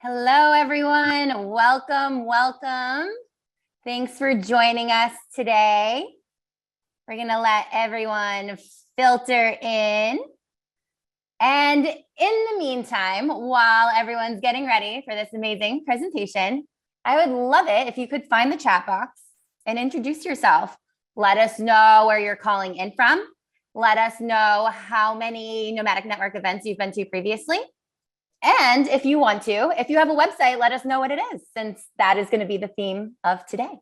Hello, everyone. Welcome. Thanks for joining us today. We're going to let everyone filter in. And in the meantime, while everyone's getting ready for this amazing presentation, I would love it if you could find the chat box and introduce yourself. Let us know where you're calling in from. Let us know how many Nomadic Network events you've been to previously. And if you want to, if you have a website, let us know what it is, since that is going to be the theme of today.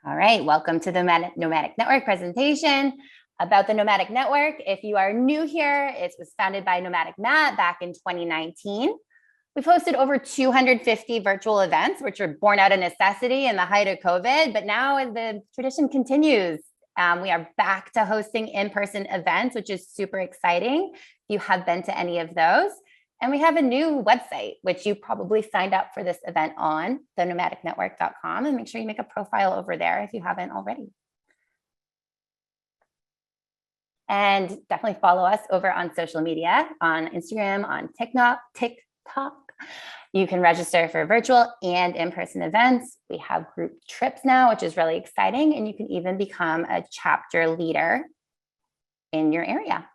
All right, welcome to the Nomadic Network presentation about the Nomadic Network. If you are new here, it was founded by Nomadic Matt back in 2019. We've hosted over 250 virtual events, which are born out of necessity in the height of COVID, but now as the tradition continues, we are back to hosting in-person events, which is super exciting if you have been to any of those. And we have a new website, which you probably signed up for this event on, thenomadicnetwork.com, and make sure you make a profile over there if you haven't already. And definitely follow us over on social media, on Instagram, on TikTok. You can register for virtual and in-person events. We have group trips now, which is really exciting. And you can even become a chapter leader in your area.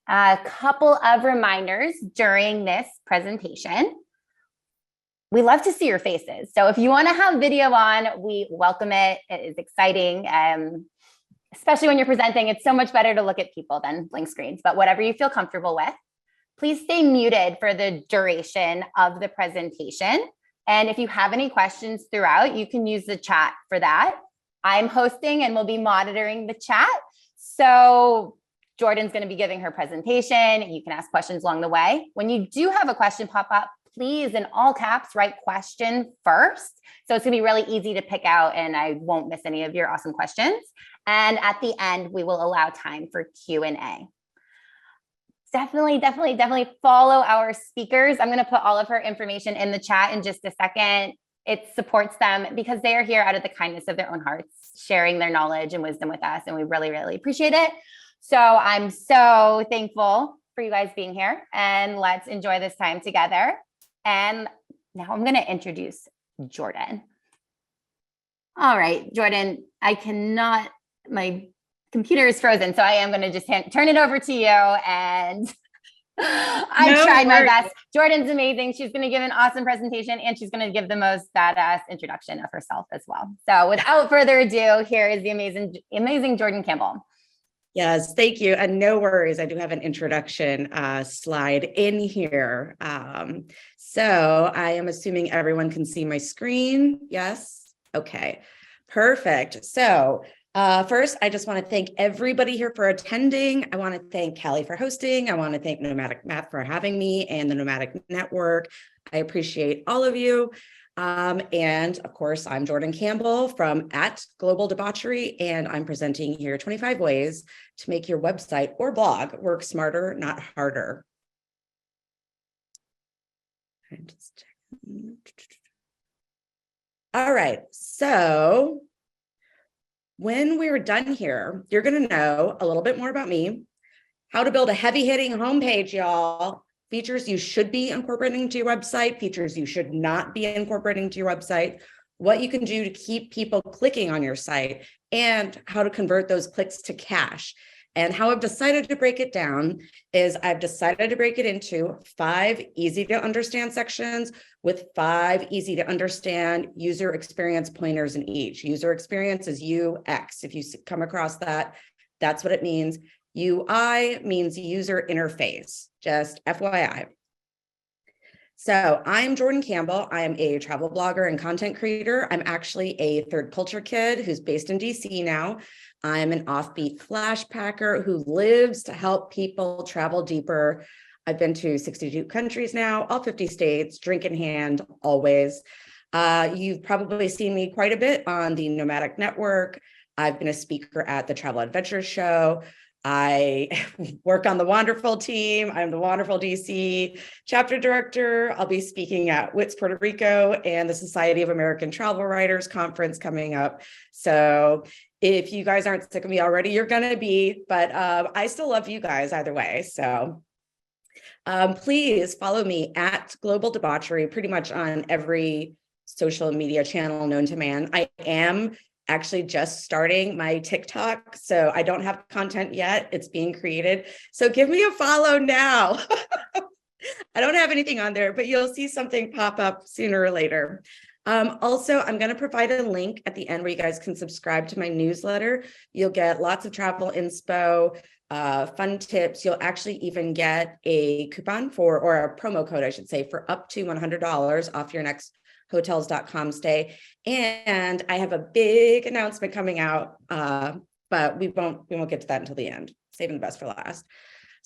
A couple of reminders during this presentation. We love to see your faces. So if you want to have video on, we welcome it. It is exciting. Especially when you're presenting, it's so much better to look at people than blank screens, but whatever you feel comfortable with. Please stay muted for the duration of the presentation. And if you have any questions throughout, you can use the chat for that. I'm hosting and will be monitoring the chat. So Jordan's going to be giving her presentation. You can ask questions along the way. When you do have a question pop up, please, in all caps, write question first. So it's going to be really easy to pick out and I won't miss any of your awesome questions. And at the end, we will allow time for Q&A. Definitely follow our speakers. I'm going to put all of her information in the chat in just a second. It supports them because they are here out of the kindness of their own hearts, sharing their knowledge and wisdom with us. And we really appreciate it. So I'm so thankful for you guys being here, and let's enjoy this time together. And now I'm going to introduce Jordan. All right, Jordan, my computer is frozen, so I am going to just turn it over to you. And I tried my best. Jordan's amazing. She's going to give an awesome presentation, and she's going to give the most badass introduction of herself as well. So without further ado, here is the amazing Jordan Campbell. Yes, thank you. And no worries, I do have an introduction slide in here. So I am assuming everyone can see my screen. Yes? Okay, perfect. So first, I just want to thank everybody here for attending. I want to thank Callie for hosting. I want to thank Nomadic Math for having me and the Nomadic Network. I appreciate all of you. And of course, I'm Jordan Campbell from @Global Debauchery, and I'm presenting here 25 ways to make your website or blog work smarter, not harder. I'm just checking. All right, so when we're done here, you're going to know a little bit more about me, how to build a heavy-hitting homepage, y'all, features you should be incorporating to your website, features you should not be incorporating to your website, what you can do to keep people clicking on your site, and how to convert those clicks to cash. And how I've decided to break it down is I've decided to break it into 5 easy to understand sections with 5 easy to understand user experience pointers in each. User experience is UX. If you come across that, that's what it means. UI means user interface, just FYI. So I'm Jordan Campbell. I am a travel blogger and content creator. I'm actually a third culture kid who's based in DC now. I'm an offbeat flash packer who lives to help people travel deeper. I've been to 62 countries now, all 50 states, drink in hand, always. You've probably seen me quite a bit on the Nomadic Network. I've been a speaker at the Travel Adventure Show. I work on the wonderful team. I'm the wonderful DC chapter director. I'll be speaking at WITS Puerto Rico and the Society of American Travel Writers Conference coming up. So if you guys aren't sick of me already, you're going to be, but I still love you guys either way. So Please follow me at Global Debauchery pretty much on every social media channel known to man. I am actually just starting my TikTok, so I don't have content yet. It's being created. So give me a follow now. I don't have anything on there, but you'll see something pop up sooner or later. Also, I'm going to provide a link at the end where you guys can subscribe to my newsletter. You'll get lots of travel inspo, fun tips. You'll actually even get a coupon or a promo code, I should say, for up to $100 off your next hotels.com stay. And I have a big announcement coming out, but we won't get to that until the end, saving the best for last.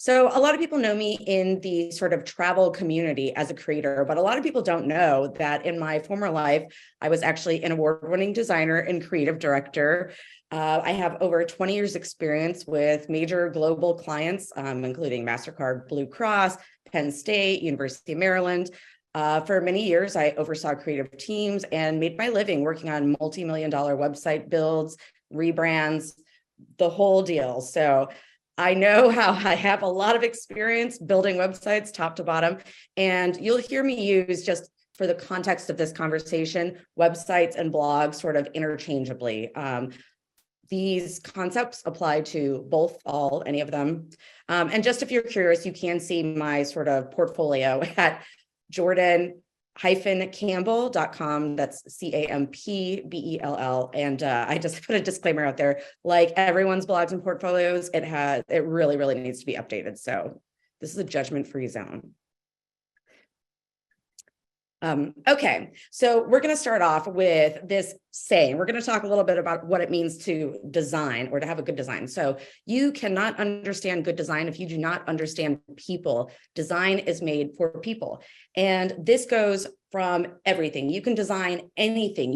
So a lot of people know me in the sort of travel community as a creator, but a lot of people don't know that in my former life, I was actually an award-winning designer and creative director. I have over 20 years experience with major global clients, including MasterCard, Blue Cross, Penn State, University of Maryland. For many years, I oversaw creative teams and made my living working on multi-million-dollar website builds, rebrands, the whole deal. So I know how I have a lot of experience building websites top to bottom, and you'll hear me use, just for the context of this conversation, websites and blogs sort of interchangeably. These concepts apply to any of them. And just if you're curious, you can see my sort of portfolio at Jordan-Campbell.com. That's CAMPBELL. And I just put a disclaimer out there, like everyone's blogs and portfolios, it really, really needs to be updated. So this is a judgment-free zone. Okay, so we're going to start off with this saying. We're going to talk a little bit about what it means to design or to have a good design. So you cannot understand good design if you do not understand people. Design is made for people. And this goes from everything. You can design anything.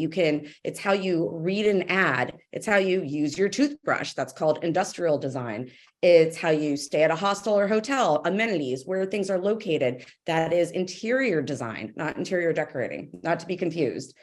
It's how you read an ad. It's how you use your toothbrush. That's called industrial design. It's how you stay at a hostel or hotel, amenities, where things are located. That is interior design, not interior decorating, not to be confused.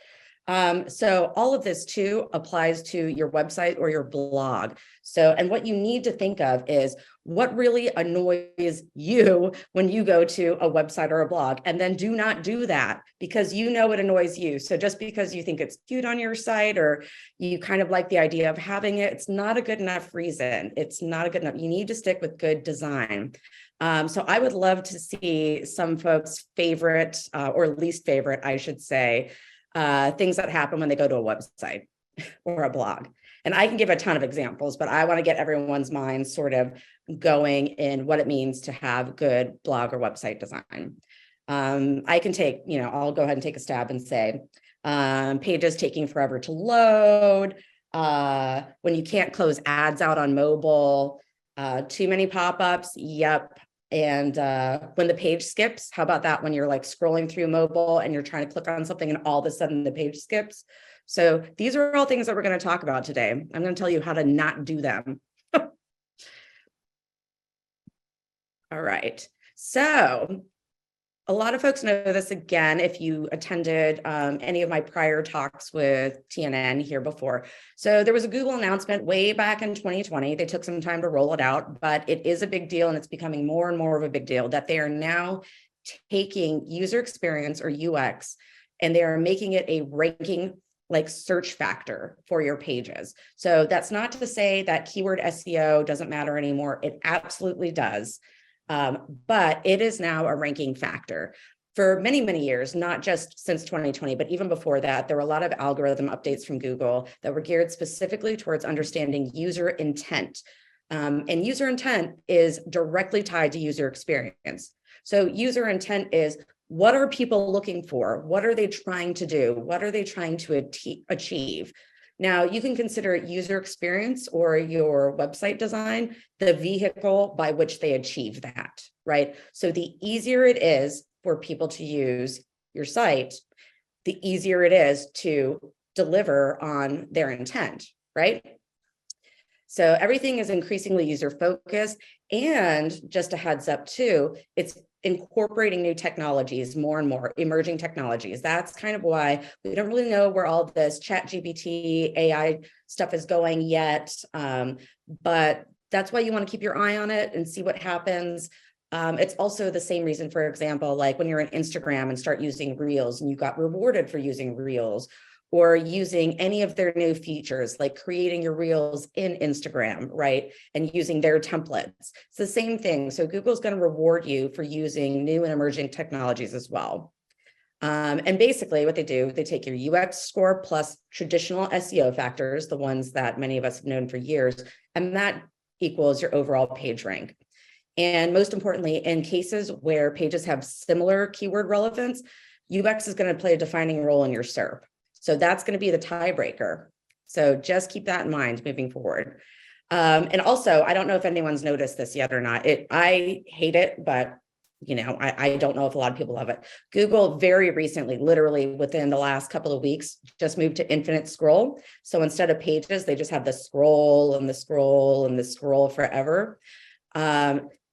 So all of this too applies to your website or your blog. And what you need to think of is what really annoys you when you go to a website or a blog, and then do not do that because you know it annoys you. So just because you think it's cute on your site or you kind of like the idea of having it, it's not a good enough reason. It's not a good enough. You need to stick with good design. So I would love to see some folks' favorite or least favorite, I should say, things that happen when they go to a website or a blog. And I can give a ton of examples, but I want to get everyone's mind sort of going in what it means to have good blog or website design. I can I'll go ahead and take a stab and say, pages taking forever to load, when you can't close ads out on mobile, too many pop-ups, yep. And when the page skips, how about that? When you're like scrolling through mobile and you're trying to click on something and all of a sudden the page skips. So these are all things that we're going to talk about today. I'm going to tell you how to not do them. All right. So a lot of folks know this, again, if you attended any of my prior talks with TNN here before. So there was a Google announcement way back in 2020. They took some time to roll it out, but it is a big deal, and it's becoming more and more of a big deal that they are now taking user experience or UX, and they are making it a ranking like search factor for your pages. So that's not to say that keyword SEO doesn't matter anymore. It absolutely does. But it is now a ranking factor. For many, many years, not just since 2020, but even before that, there were a lot of algorithm updates from Google that were geared specifically towards understanding user intent. And user intent is directly tied to user experience. So user intent is, what are people looking for? What are they trying to do? What are they trying to achieve? Now, you can consider user experience or your website design the vehicle by which they achieve that, right? So the easier it is for people to use your site, the easier it is to deliver on their intent, right? So everything is increasingly user-focused, and just a heads up too, it's incorporating new technologies, more and more emerging technologies. That's kind of why we don't really know where all this ChatGPT, AI stuff is going yet, but that's why you want to keep your eye on it and see what happens. It's also the same reason, for example, like when you're on Instagram and start using Reels and you got rewarded for using Reels, or using any of their new features, like creating your Reels in Instagram, right? And using their templates. It's the same thing. So Google's going to reward you for using new and emerging technologies as well. And basically what they do, they take your UX score plus traditional SEO factors, the ones that many of us have known for years, and that equals your overall page rank. And most importantly, in cases where pages have similar keyword relevance, UX is going to play a defining role in your SERP. So that's going to be the tiebreaker. So just keep that in mind moving forward. And also, I don't know if anyone's noticed this yet or not. I hate it, but I don't know if a lot of people love it. Google very recently, literally within the last couple of weeks, just moved to infinite scroll. So instead of pages, they just have the scroll and the scroll and the scroll forever.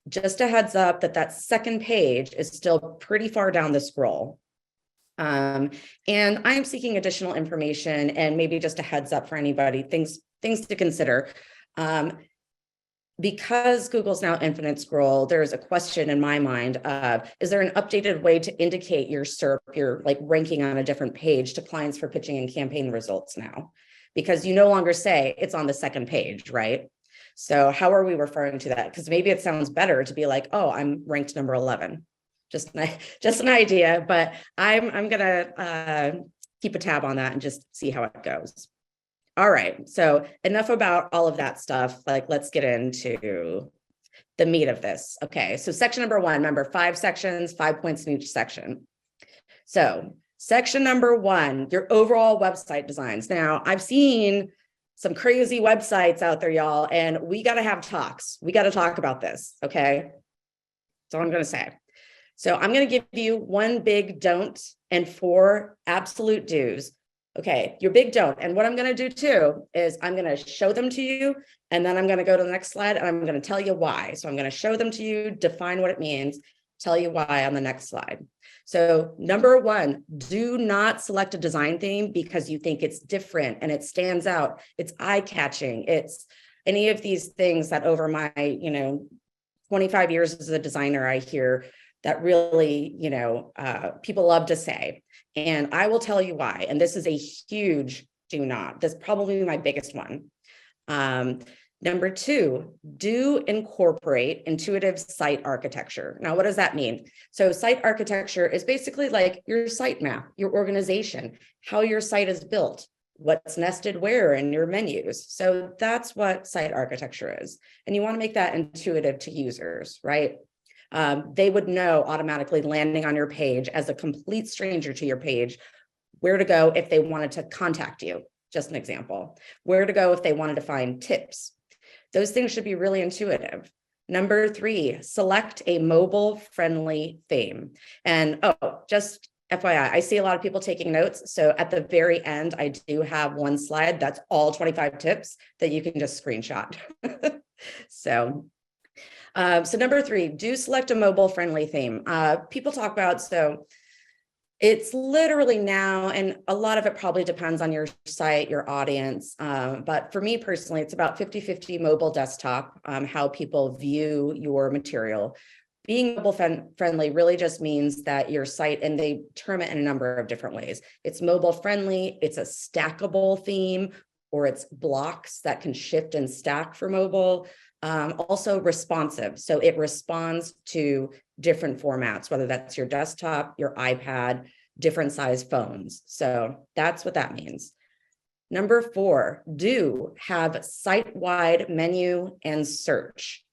Just a heads up that second page is still pretty far down the scroll. And I'm seeking additional information, and maybe just a heads up for anybody, things to consider. Because Google's now infinite scroll, there's a question in my mind of, is there an updated way to indicate your SERP, your like ranking on a different page to clients for pitching and campaign results now? Because you no longer say it's on the second page, right? So how are we referring to that? Because maybe it sounds better to be like, oh, I'm ranked number 11. Just an idea, but I'm gonna keep a tab on that and just see how it goes. All right, so enough about all of that stuff. Like, let's get into the meat of this. Okay, so section number 1, remember 5 sections, 5 points in each section. So section number 1, your overall website designs. Now, I've seen some crazy websites out there, y'all, and we got to have talks. We got to talk about this, okay? That's all I'm going to say. So I'm going to give you 1 big don't and 4 absolute do's. Okay, your big don't. And what I'm going to do too is I'm going to show them to you, and then I'm going to go to the next slide and I'm going to tell you why. So I'm going to show them to you, define what it means, tell you why on the next slide. So number 1, do not select a design theme because you think it's different and it stands out. It's eye-catching. It's any of these things that over my, 25 years as a designer, I hear that really, people love to say. And I will tell you why. And this is a huge do not. That's probably my biggest one. Number 2, do incorporate intuitive site architecture. Now, what does that mean? So site architecture is basically like your site map, your organization, how your site is built, what's nested where in your menus. So that's what site architecture is. And you want to make that intuitive to users, right? They would know automatically landing on your page as a complete stranger to your page, where to go if they wanted to contact you, just an example, where to go if they wanted to find tips. Those things should be really intuitive. Number 3, select a mobile-friendly theme. And just FYI, I see a lot of people taking notes. So at the very end, I do have 1 slide that's all 25 tips that you can just screenshot. So number 3, do select a mobile-friendly theme. People talk about, so it's literally now, and a lot of it probably depends on your site, your audience. But for me personally, it's about 50-50 mobile desktop, how people view your material. Being mobile friendly really just means that your site, and they term it in a number of different ways. It's mobile friendly, it's a stackable theme, or it's blocks that can shift and stack for mobile. Also responsive. So it responds to different formats, whether that's your desktop, your iPad, different size phones. So that's what that means. Number 4, do have site-wide menu and search.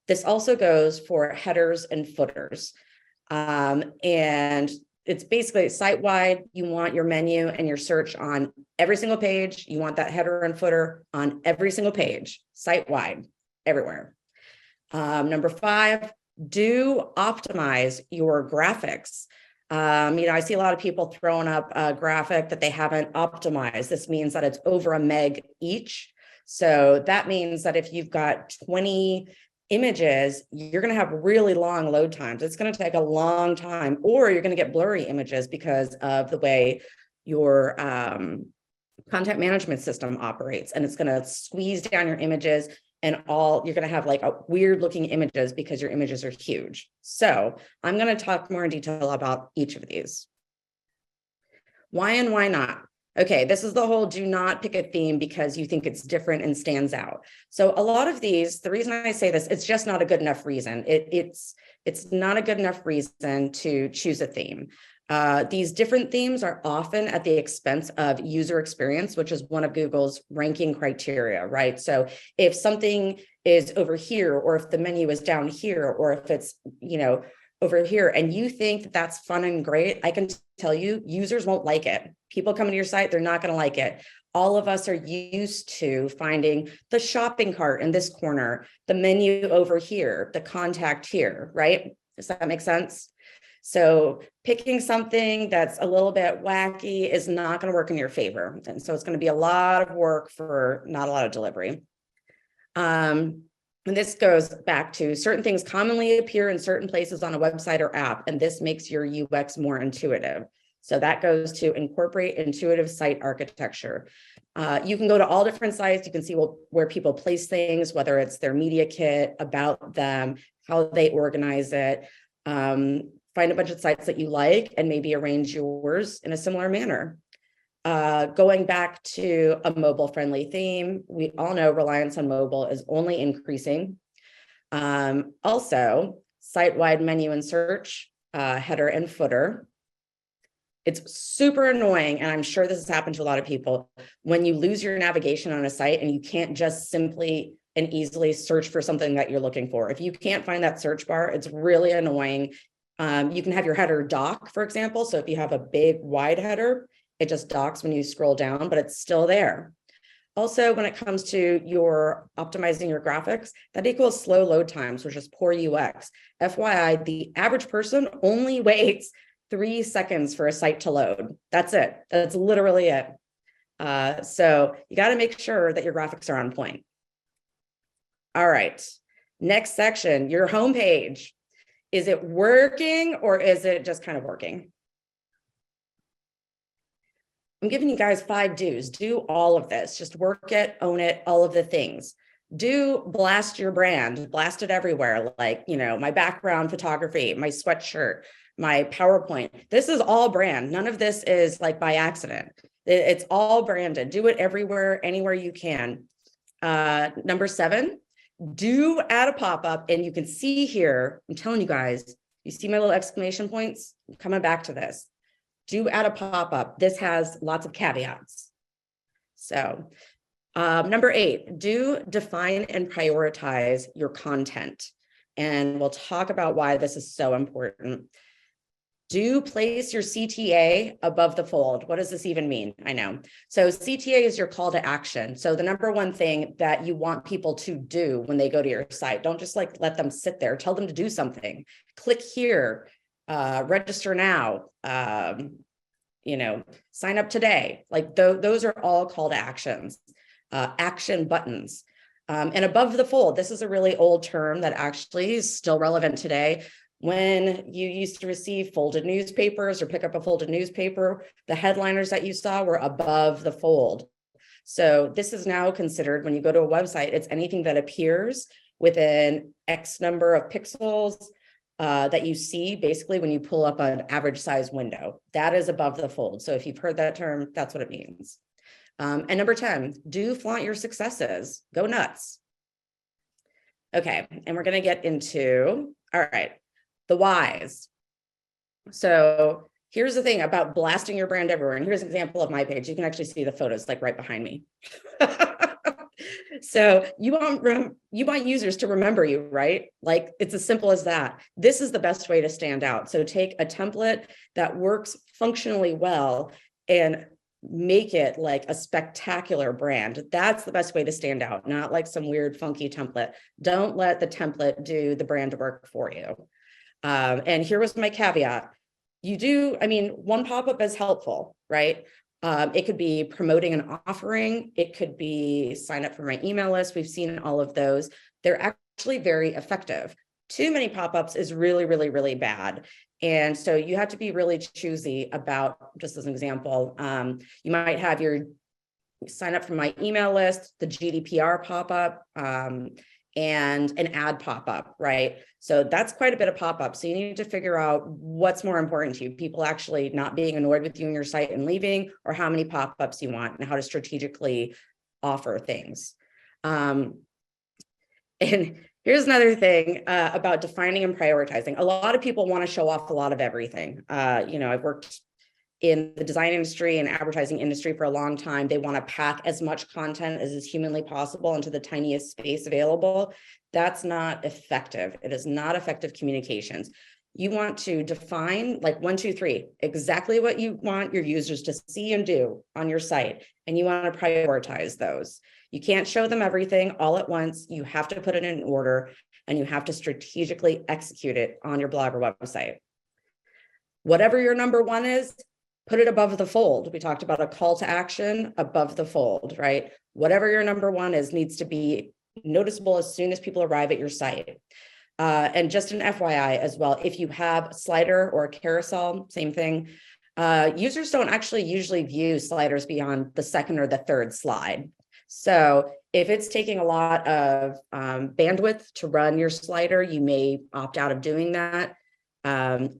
This also goes for headers and footers. And it's basically site-wide. You want your menu and your search on every single page. You want that header and footer on every single page, site-wide, everywhere. Number 5, do optimize your graphics. I see a lot of people throwing up a graphic that they haven't optimized. This means that it's over a meg each. So that means that if you've got 20 images, you're going to have really long load times. It's going to take a long time, or you're going to get blurry images because of the way your content management system operates, and it's going to squeeze down your images. and all, you're going to have like a weird looking images because your images are huge. So I'm going to talk more in detail about each of these. Why and why not? Okay, this is the whole do not pick a theme because you think it's different and stands out. So a lot of these, the reason I say this, it's just not a good enough reason. It's not a good enough reason to choose a theme. These different themes are often at the expense of user experience, which is one of Google's ranking criteria, right? So if something is over here, or if the menu is down here, or if it's, over here, and you think that that's fun and great, I can tell you, users won't like it. People coming to your site, they're not going to like it. All of us are used to finding the shopping cart in this corner, the menu over here, the contact here, right? Does that make sense? So picking something that's a little bit wacky is not going to work in your favor. And so it's going to be a lot of work for not a lot of delivery. And this goes back to certain things commonly appear in certain places on a website or app, and this makes your UX more intuitive. So that goes to incorporate intuitive site architecture. You can go to all different sites. You can see where people place things, whether it's their media kit, about them, how they organize it. Find a bunch of sites that you like and maybe arrange yours in a similar manner. Going back to a mobile-friendly theme, we all know reliance on mobile is only increasing. Also, site-wide menu and search, header and footer. It's super annoying, and I'm sure this has happened to a lot of people, when you lose your navigation on a site and you can't just simply and easily search for something that you're looking for. If you can't find that search bar, it's really annoying. You can have your header dock, for example. So if you have a big wide header, it just docks when you scroll down, but it's still there. Also, when it comes to your optimizing your graphics, that equals slow load times, which is poor UX. FYI, the average person only waits 3 seconds for a site to load. That's it. That's literally it. So you got to make sure that your graphics are on point. All right. Next section, your homepage. Is it working, or is it just kind of working? I'm giving you guys 5 do's. Do all of this. Just work it, own it, all of the things. Do blast your brand, blast it everywhere. Like, my background photography, my sweatshirt, my PowerPoint. This is all brand. None of this is like by accident. It's all branded. Do it everywhere, anywhere you can. Number 7, do add a pop-up, and you can see here, I'm telling you guys, you see my little exclamation points? I'm coming back to this. Do add a pop-up. This has lots of caveats. So number 8, do define and prioritize your content. And we'll talk about why this is so important. Do place your CTA above the fold. What does this even mean? I know. So CTA is your call to action. So the number one thing that you want people to do when they go to your site, don't just like let them sit there. Tell them to do something. Click here, register now, sign up today. Like those are all call to actions, action buttons. And above the fold, this is a really old term that actually is still relevant today. When you used to receive folded newspapers or pick up a folded newspaper, the headliners that you saw were above the fold. So this is now considered, when you go to a website, it's anything that appears within X number of pixels that you see basically when you pull up an average size window. That is above the fold. So if you've heard that term, that's what it means. And number 10, do flaunt your successes. Go nuts. Okay, and we're going to get into, all right, the whys. So here's the thing about blasting your brand everywhere. And here's an example of my page. You can actually see the photos like right behind me. So you want users to remember you, right? Like it's as simple as that. This is the best way to stand out. So take a template that works functionally well and make it like a spectacular brand. That's the best way to stand out, not like some weird funky template. Don't let the template do the brand work for you. And here was my caveat. One pop-up is helpful, right? It could be promoting an offering. It could be sign up for my email list. We've seen all of those. They're actually very effective. Too many pop-ups is really, really, really bad. And so you have to be really choosy about, just as an example, you might have your sign up for my email list, the GDPR pop-up, and an ad pop-up, right? So that's quite a bit of pop-up. So you need to figure out what's more important to you, people actually not being annoyed with you and your site and leaving, or how many pop-ups you want and how to strategically offer things. And here's another thing about defining and prioritizing. A lot of people want to show off a lot of everything. I've worked in the design industry and advertising industry for a long time. They want to pack as much content as is humanly possible into the tiniest space available. That's not effective. It is not effective communications. You want to define like 1, 2, 3, exactly what you want your users to see and do on your site. And you want to prioritize those. You can't show them everything all at once. You have to put it in order, and you have to strategically execute it on your blog or website. Whatever your number one is, put it above the fold. We talked about a call to action above the fold, right? Whatever your number one is needs to be noticeable as soon as people arrive at your site. And just an FYI as well, if you have a slider or a carousel, same thing. Users don't actually usually view sliders beyond the second or the third slide. So if it's taking a lot of bandwidth to run your slider, you may opt out of doing that.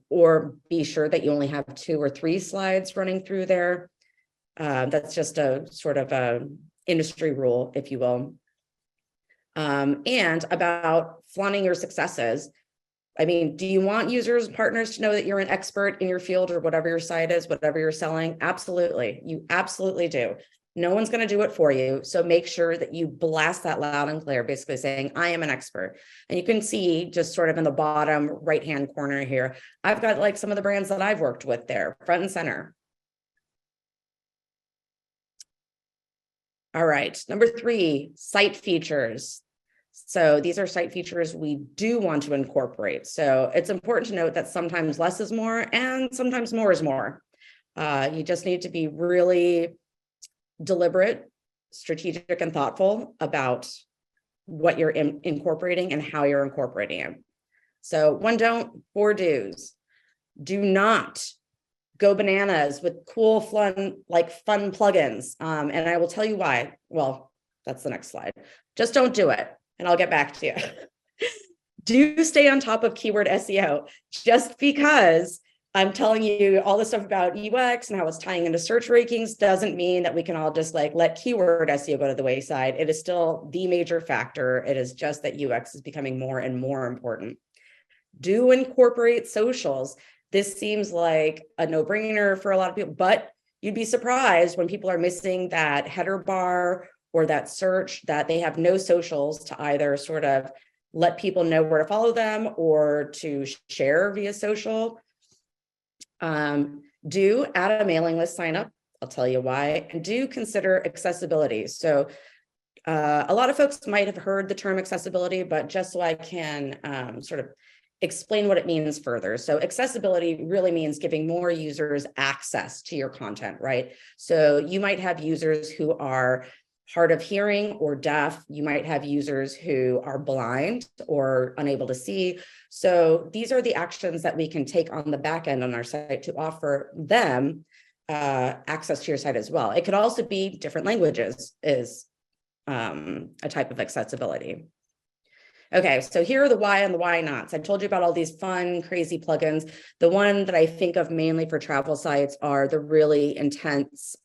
Or be sure that you only have 2 or 3 slides running through there. That's just a sort of a industry rule, if you will. And about flaunting your successes. I mean, do you want users, partners to know that you're an expert in your field or whatever your site is, whatever you're selling? Absolutely. You absolutely do. No one's going to do it for you. So make sure that you blast that loud and clear, basically saying, I am an expert. And you can see just sort of in the bottom right-hand corner here, I've got like some of the brands that I've worked with there, front and center. All right, number 3, site features. So these are site features we do want to incorporate. So it's important to note that sometimes less is more and sometimes more is more. You just need to be really deliberate, strategic, and thoughtful about what you're incorporating and how you're incorporating it. So 1 don't, 4 do's. Do not go bananas with cool, fun plugins. And I will tell you why. Well, that's the next slide. Just don't do it. And I'll get back to you. Do stay on top of keyword SEO. Just because I'm telling you all this stuff about UX and how it's tying into search rankings doesn't mean that we can all just like let keyword SEO go to the wayside. It is still the major factor. It is just that UX is becoming more and more important. Do incorporate socials. This seems like a no-brainer for a lot of people, but you'd be surprised when people are missing that header bar or that search, that they have no socials to either sort of let people know where to follow them or to share via social. Do add a mailing list sign up. I'll tell you why. And do consider accessibility. So a lot of folks might have heard the term accessibility, but just so I can sort of explain what it means further. So accessibility really means giving more users access to your content, right? So you might have users who are hard of hearing or deaf. You might have users who are blind or unable to see. So these are the actions that we can take on the back end on our site to offer them access to your site as well. It could also be different languages is a type of accessibility. Okay, so here are the why and the why nots. I told you about all these fun, crazy plugins. The one that I think of mainly for travel sites are the really intense.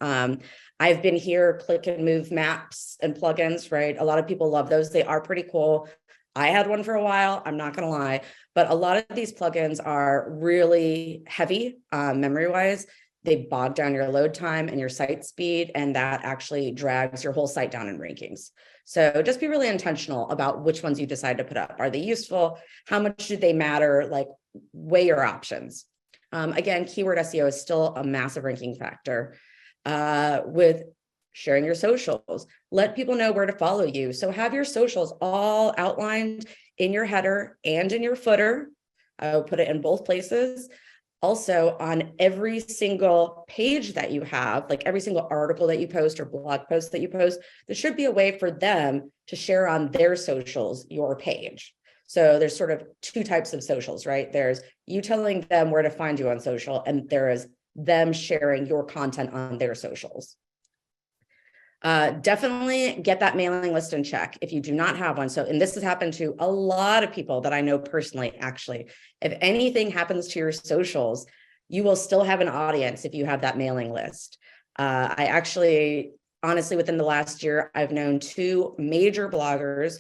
I've been here, click and move maps and plugins, right? A lot of people love those. They are pretty cool. I had one for a while, I'm not gonna lie, but a lot of these plugins are really heavy memory-wise. They bog down your load time and your site speed, and that actually drags your whole site down in rankings. So just be really intentional about which ones you decide to put up. Are they useful? How much do they matter? Like, weigh your options. Again, keyword SEO is still a massive ranking factor. With sharing your socials, let people know where to follow you. So have your socials all outlined in your header and in your footer. I will put it in both places. Also on every single page that you have, like every single article that you post or blog post that you post, there should be a way for them to share on their socials your page. So there's sort of 2 types of socials, right? There's you telling them where to find you on social, and there is them sharing your content on their socials. Definitely get that mailing list in check if you do not have one. So, and this has happened to a lot of people that I know personally, actually. If anything happens to your socials, you will still have an audience if you have that mailing list. I actually, honestly, within the last year, I've known 2 major bloggers,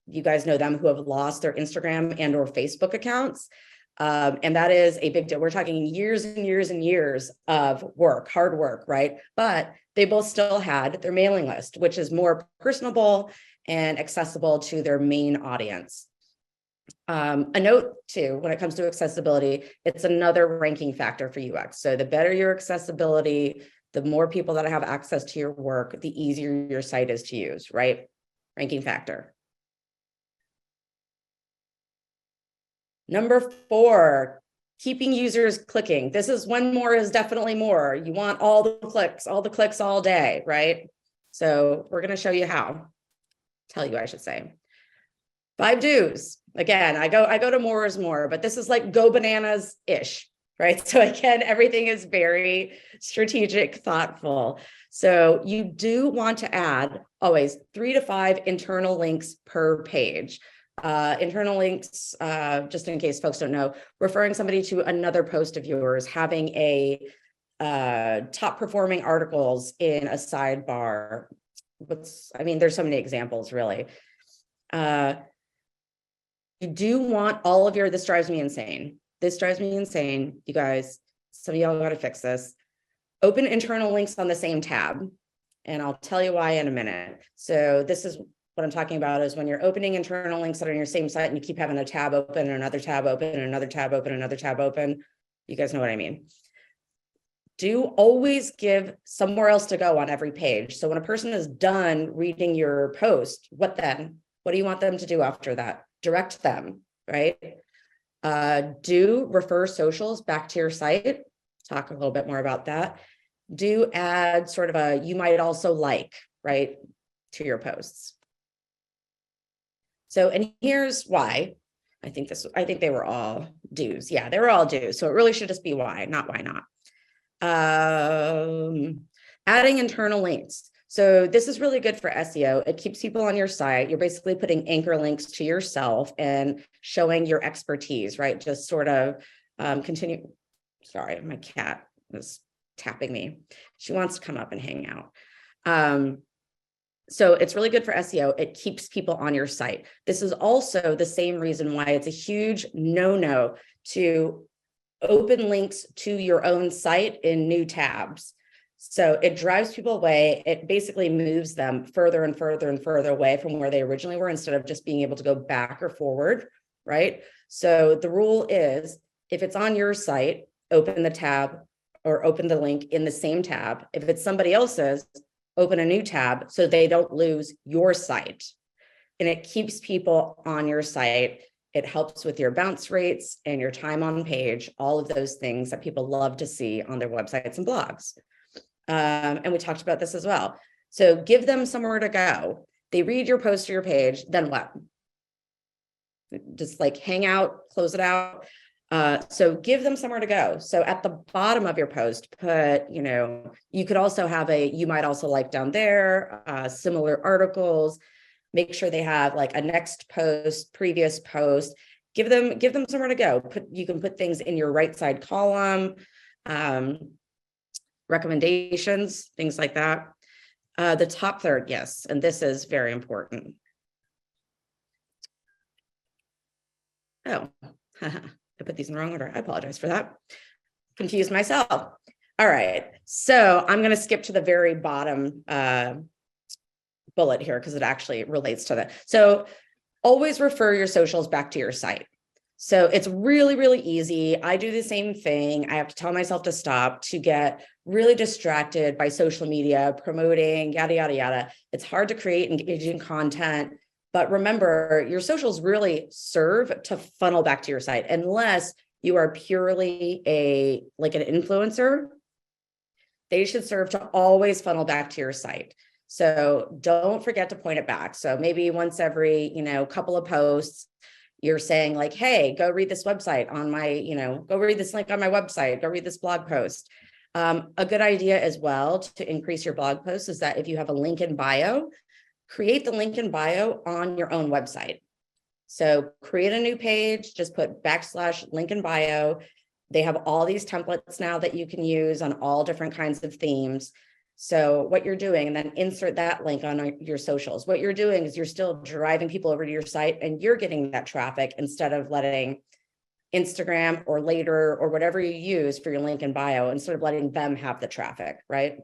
you guys know them, who have lost their Instagram and or Facebook accounts. And that is a big deal. We're talking years and years and years of work, hard work, right? But they both still had their mailing list, which is more personable and accessible to their main audience. A note too, when it comes to accessibility, it's another ranking factor for UX. So the better your accessibility, the more people that have access to your work, the easier your site is to use, right? Ranking factor. Number 4, keeping users clicking. This is one more is definitely more. You want all the clicks all day, right? So we're going to show you how. Tell you, I should say. 5 do's. Again, I go to more is more, but this is like go bananas-ish, right? So again, everything is very strategic, thoughtful. So you do want to add always 3 to 5 internal links per page. Internal links, just in case folks don't know, referring somebody to another post of yours, having a top performing articles in a sidebar. There's so many examples, really. You do want all of your, this drives me insane. This drives me insane, you guys. Some of y'all got to fix this. Open internal links on the same tab. And I'll tell you why in a minute. So this is what I'm talking about, is when you're opening internal links that are on your same site and you keep having a tab open and another tab open and another tab open, another tab open. You guys know what I mean. Do always give somewhere else to go on every page. So when a person is done reading your post, what then? What do you want them to do after that? Direct them, right? Do refer socials back to your site. Talk a little bit more about that. Do add sort of a, you might also like, right, to your posts. So, and here's why. I think they were all do's. Yeah, they were all do's. So it really should just be why, not why not. Adding internal links. So this is really good for SEO. It keeps people on your site. You're basically putting anchor links to yourself and showing your expertise, right? Just sort of continue. Sorry, my cat is tapping me. She wants to come up and hang out. So it's really good for SEO. It keeps people on your site. This is also the same reason why it's a huge no-no to open links to your own site in new tabs. So it drives people away. It basically moves them further and further and further away from where they originally were, instead of just being able to go back or forward, right? So the rule is, if it's on your site, open the tab or open the link in the same tab. If it's somebody else's, open a new tab so they don't lose your site. And it keeps people on your site. It helps with your bounce rates and your time on page, all of those things that people love to see on their websites and blogs. And we talked about this as well. So give them somewhere to go. They read your post or your page, then what? Just like hang out, close it out. So give them somewhere to go. So at the bottom of your post, put, you could also have you might also like down there, similar articles. Make sure they have like a next post, previous post. Give them somewhere to go. You can put things in your right side column, recommendations, things like that. The top third, yes, and this is very important. Oh, I put these in the wrong order. I apologize for that. Confused myself. All right, so I'm going to skip to the very bottom bullet here because it actually relates to that. So always refer your socials back to your site. So it's really, really easy. I do the same thing. I have to tell myself to stop, to get really distracted by social media, promoting, yada, yada, yada. It's hard to create engaging content. But remember, your socials really serve to funnel back to your site, unless you are purely an influencer. They should serve to always funnel back to your site. So don't forget to point it back. So maybe once every, couple of posts, you're saying like, hey, go read this website on my, go read this link on my website, go read this blog post. A good idea as well to increase your blog posts is that if you have a link in bio, create the link in bio on your own website. So create a new page, just put /link in bio. They have all these templates now that you can use on all different kinds of themes. So what you're doing, and then insert that link on your socials. What you're doing is you're still driving people over to your site and you're getting that traffic instead of letting Instagram or later or whatever you use for your link in bio, instead of letting them have the traffic, right?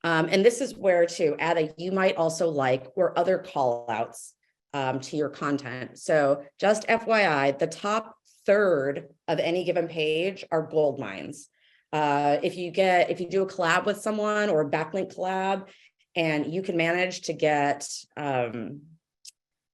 And this is where to add a you might also like or other call outs to your content. So just FYI, the top third of any given page are gold mines. If you do a collab with someone or a backlink collab, and you can manage to get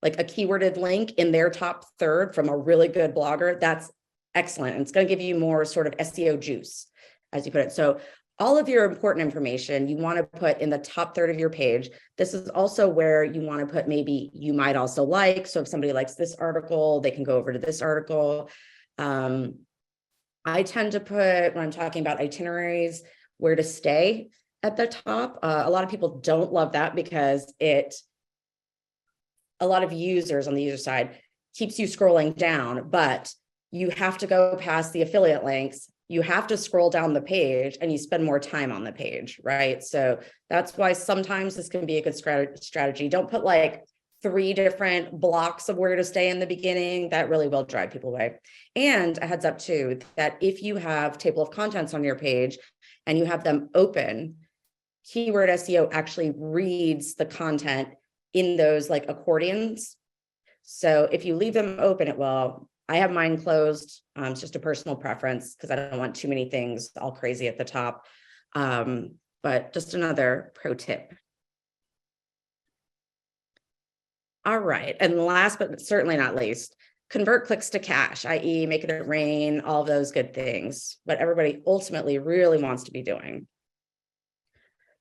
like a keyworded link in their top third from a really good blogger, that's excellent. And it's going to give you more sort of SEO juice, as you put it. So all of your important information you want to put in the top third of your page. This is also where you want to put maybe you might also like. So if somebody likes this article, they can go over to this article. I tend to put, when I'm talking about itineraries, where to stay at the top. A lot of people don't love that because a lot of users on the user side keeps you scrolling down, but you have to go past the affiliate links. You have to scroll down the page and you spend more time on the page, right? So that's why sometimes this can be a good strategy. Don't put like 3 different blocks of where to stay in the beginning. That really will drive people away. And a heads up too, that if you have table of contents on your page and you have them open, keyword SEO actually reads the content in those like accordions. So if you leave them open, it will. I have mine closed. It's just a personal preference because I don't want too many things all crazy at the top. But just another pro tip. All right. And last but certainly not least, convert clicks to cash, i.e. making it rain, all of those good things, what everybody ultimately really wants to be doing.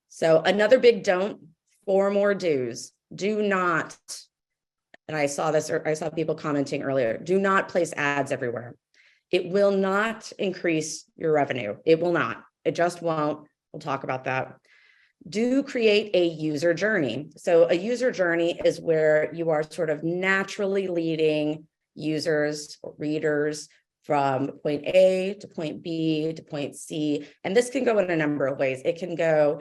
So another big don't, 4 more do's. Do not, and I saw this, or I saw people commenting earlier, do not place ads everywhere. It will not increase your revenue. It will not. It just won't. We'll talk about that. Do create a user journey. So a user journey is where you are sort of naturally leading users or readers from point A to point B to point C. And this can go in a number of ways. It can go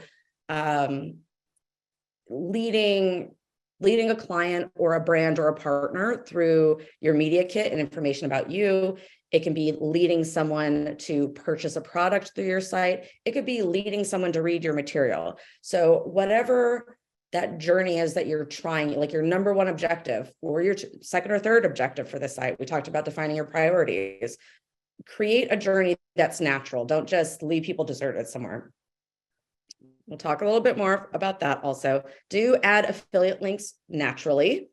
leading a client or a brand or a partner through your media kit and information about you. It can be leading someone to purchase a product through your site. It could be leading someone to read your material. So whatever that journey is that you're trying, like your number one objective or your second or third objective for the site, we talked about defining your priorities. Create a journey that's natural. Don't just leave people deserted somewhere. We'll talk a little bit more about that also. Do add affiliate links naturally.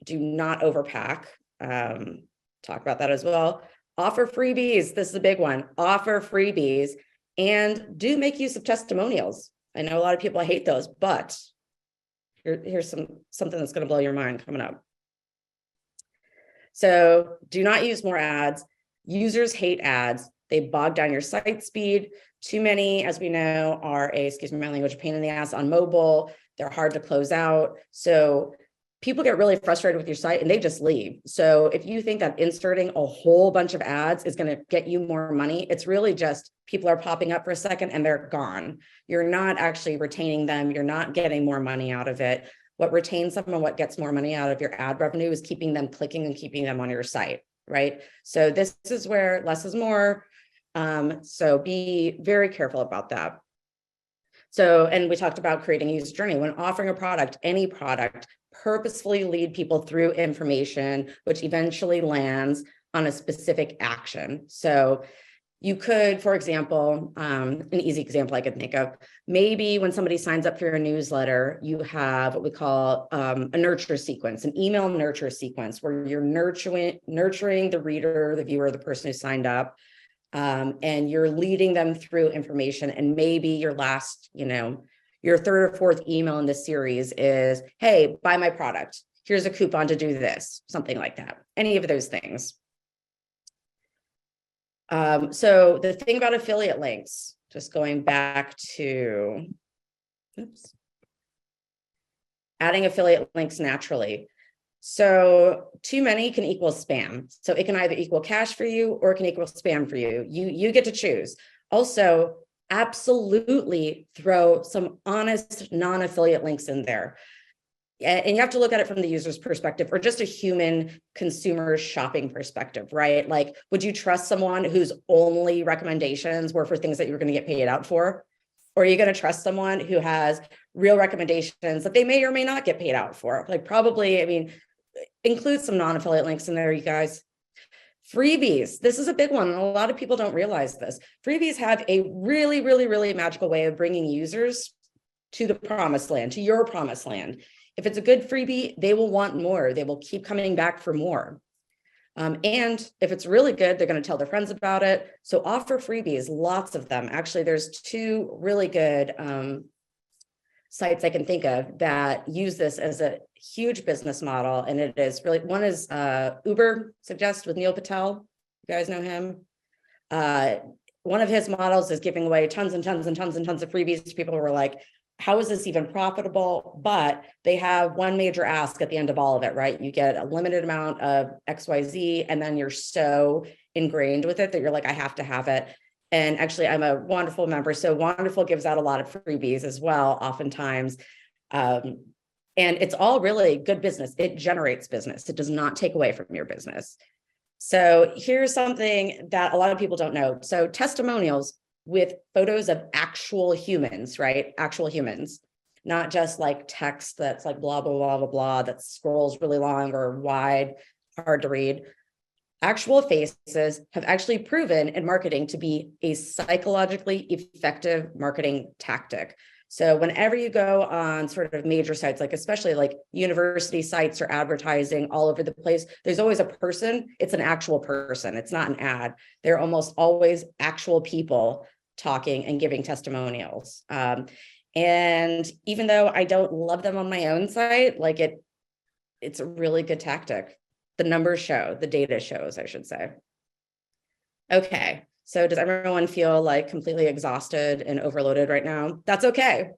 Do not overpack. Talk about that as well. Offer freebies. This is a big one. Offer freebies and do make use of testimonials. I know a lot of people hate those, but here's something that's going to blow your mind coming up. So do not use more ads. Users hate ads. They bog down your site speed. Too many, as we know, are excuse me my language, pain in the ass on mobile. They're hard to close out. So people get really frustrated with your site and they just leave. So if you think that inserting a whole bunch of ads is going to get you more money, it's really just people are popping up for a second and they're gone. You're not actually retaining them. You're not getting more money out of it. What retains them and what gets more money out of your ad revenue is keeping them clicking and keeping them on your site, right? So this is where less is more. So be very careful about that. So, and we talked about creating a user journey. When offering a product, any product, purposefully lead people through information, which eventually lands on a specific action. So you could, for example, an easy example I could think of, maybe when somebody signs up for your newsletter, you have what we call a nurture sequence, an email nurture sequence, where you're nurturing the reader, the viewer, the person who signed up. And you're leading them through information. And maybe your last, your third or fourth email in this series is, hey, buy my product. Here's a coupon to do this, something like that. Any of those things. So the thing about affiliate links, just going back to, oops, adding affiliate links naturally. So too many can equal spam. So it can either equal cash for you or it can equal spam for you. You get to choose. Also, absolutely throw some honest non-affiliate links in there. And you have to look at it from the user's perspective or just a human consumer shopping perspective, right? Like, would you trust someone whose only recommendations were for things that you were going to get paid out for? Or are you going to trust someone who has real recommendations that they may or may not get paid out for? Like, probably, I mean, include some non-affiliate links in there, you guys. Freebies. This is a big one. And a lot of people don't realize this. Freebies have a really, really, really magical way of bringing users to the promised land, to your promised land. If it's a good freebie, they will want more. They will keep coming back for more. And if it's really good, they're going to tell their friends about it. So offer freebies, lots of them. Actually, there's two really good sites I can think of that use this as a huge business model. And it is really, one is Uber Suggest with Neil Patel. You guys know him. One of his models is giving away tons and tons and tons and tons of freebies to people who are like, how is this even profitable? But they have one major ask at the end of all of it, right? You get a limited amount of XYZ, and then you're so ingrained with it that you're like, I have to have it. And actually, I'm a Wonderful member. So Wonderful gives out a lot of freebies as well, oftentimes. And it's all really good business. It generates business. It does not take away from your business. So here's something that a lot of people don't know. So testimonials with photos of actual humans, right? Actual humans, not just like text that's like blah, blah, blah, blah, blah, that scrolls really long or wide, hard to read. Actual faces have actually proven in marketing to be a psychologically effective marketing tactic. So whenever you go on sort of major sites, like especially like university sites or advertising all over the place, there's always a person. It's an actual person. It's not an ad. They're almost always actual people talking and giving testimonials. And even though I don't love them on my own site, like it's a really good tactic. The numbers show, the data shows, I should say. Okay. So does everyone feel like completely exhausted and overloaded right now? That's okay.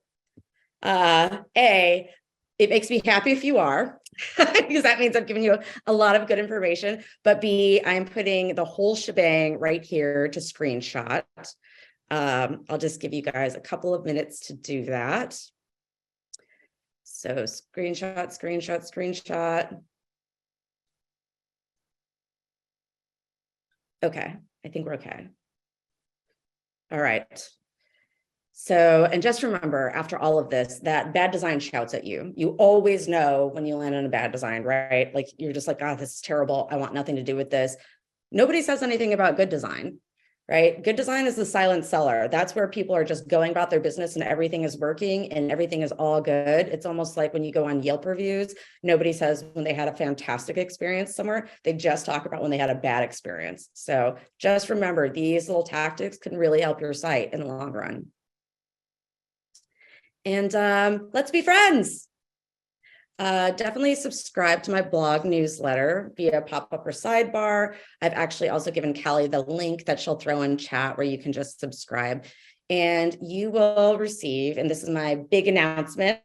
A, it makes me happy if you are, because that means I've given you a lot of good information. But B, I'm putting the whole shebang right here to screenshot. I'll just give you guys a couple of minutes to do that. So screenshot, screenshot, screenshot. Okay, I think we're okay. All right. So, and just remember, after all of this, that bad design shouts at you. You always know when you land on a bad design, right? Like you're just like, oh, this is terrible. I want nothing to do with this. Nobody says anything about good design, right? Good design is the silent seller. That's where people are just going about their business and everything is working and everything is all good. It's almost like when you go on Yelp reviews, nobody says when they had a fantastic experience somewhere, they just talk about when they had a bad experience. So just remember, these little tactics can really help your site in the long run. And let's be friends. Definitely subscribe to my blog newsletter via pop-up or sidebar. I've actually also given Callie the link that she'll throw in chat where you can just subscribe. And you will receive, and this is my big announcement.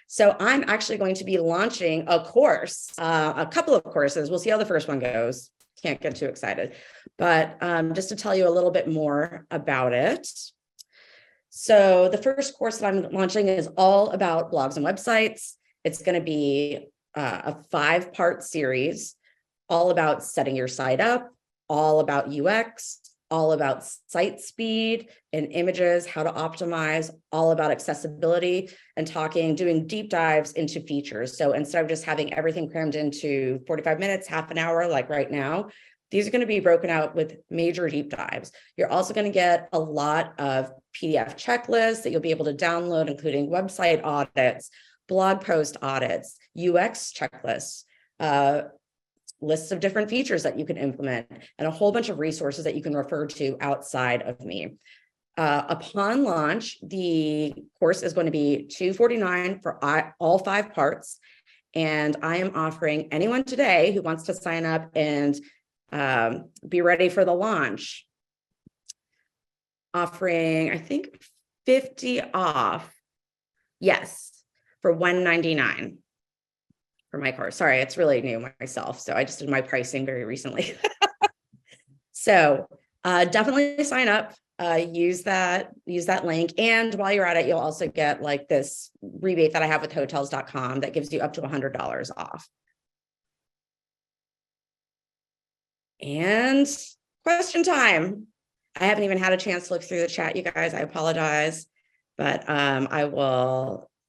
So I'm actually going to be launching a course, a couple of courses. We'll see how the first one goes. Can't get too excited. But just to tell you a little bit more about it. So the first course that I'm launching is all about blogs and websites. It's going to be a 5-part series, all about setting your site up, all about UX, all about site speed and images, how to optimize, all about accessibility, and doing deep dives into features. So instead of just having everything crammed into 45 minutes, half an hour, like right now, these are going to be broken out with major deep dives. You're also going to get a lot of PDF checklists that you'll be able to download, including website audits, blog post audits, UX checklists, lists of different features that you can implement, and a whole bunch of resources that you can refer to outside of me. Upon launch, the course is going to be $249 for all 5 parts. And I am offering anyone today who wants to sign up and be ready for the launch offering, I think 50 off. Yes, for $199 for my course. Sorry, it's really new myself. So I just did my pricing very recently. So definitely sign up, use that link. And while you're at it, you'll also get like this rebate that I have with hotels.com that gives you up to $100 off. And question time. I haven't even had a chance to look through the chat, you guys. I apologize, but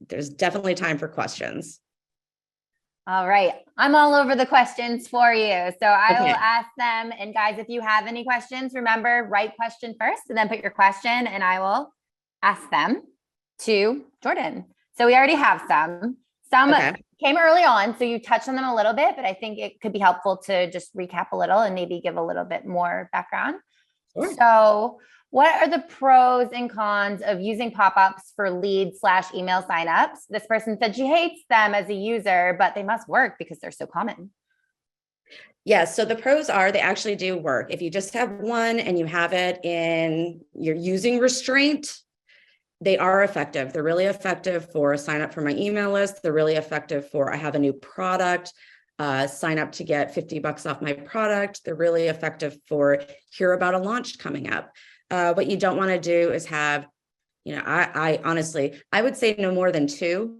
there's definitely time for questions. All right. I'm all over the questions for you. So I will ask them. And guys, if you have any questions, remember, write question first and then put your question and I will ask them to Jordan. So we already have some. Some came early on, so you touched on them a little bit, but I think it could be helpful to just recap a little and maybe give a little bit more background. Sure. So what are the pros and cons of using pop-ups for lead/email signups? This person said she hates them as a user, but they must work because they're so common. Yes. So the pros are they actually do work. If you just have one and you have it in, you're using restraint, they are effective. They're really effective for sign up for my email list. They're really effective for I have a new product, sign up to get $50 off my product. They're really effective for hear about a launch coming up. What you don't want to do is have, I honestly, I would say no more than 2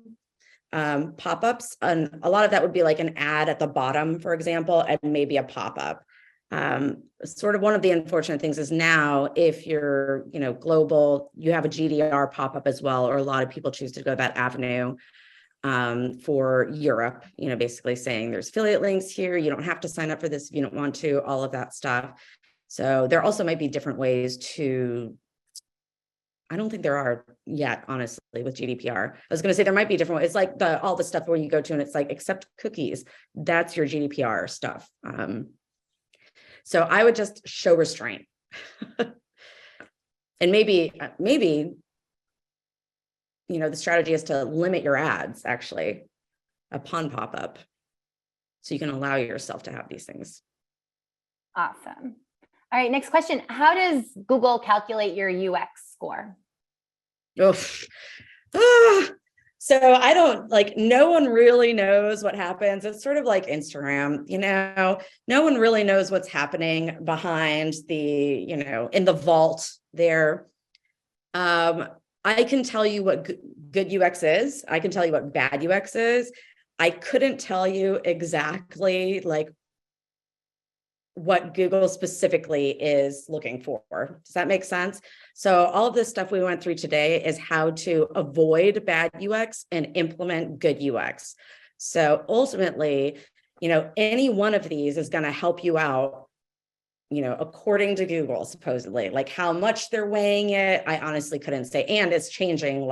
pop-ups. And a lot of that would be like an ad at the bottom, for example, and maybe a pop-up. Sort of one of the unfortunate things is now if you're, global, you have a GDR pop-up as well, or a lot of people choose to go that avenue for Europe, basically saying there's affiliate links here. You don't have to sign up for this if you don't want to, all of that stuff. So there also might be different ways to, I don't think there are yet, honestly, with GDPR. I was going to say there might be different ways. It's like all the stuff where you go to and it's like, accept cookies. That's your GDPR stuff. So I would just show restraint. And maybe, the strategy is to limit your ads actually upon pop-up. So you can allow yourself to have these things. Awesome. All right, next question. How does Google calculate your UX score? So I don't no one really knows what happens. It's sort of like Instagram, no one really knows what's happening behind the, in the vault there. I can tell you what good UX is. I can tell you what bad UX is. I couldn't tell you exactly what Google specifically is looking for. Does that make sense? So all of this stuff we went through today is how to avoid bad UX and implement good UX. So ultimately, any one of these is going to help you out, according to Google, supposedly. How much they're weighing it, I honestly couldn't say. And it's changing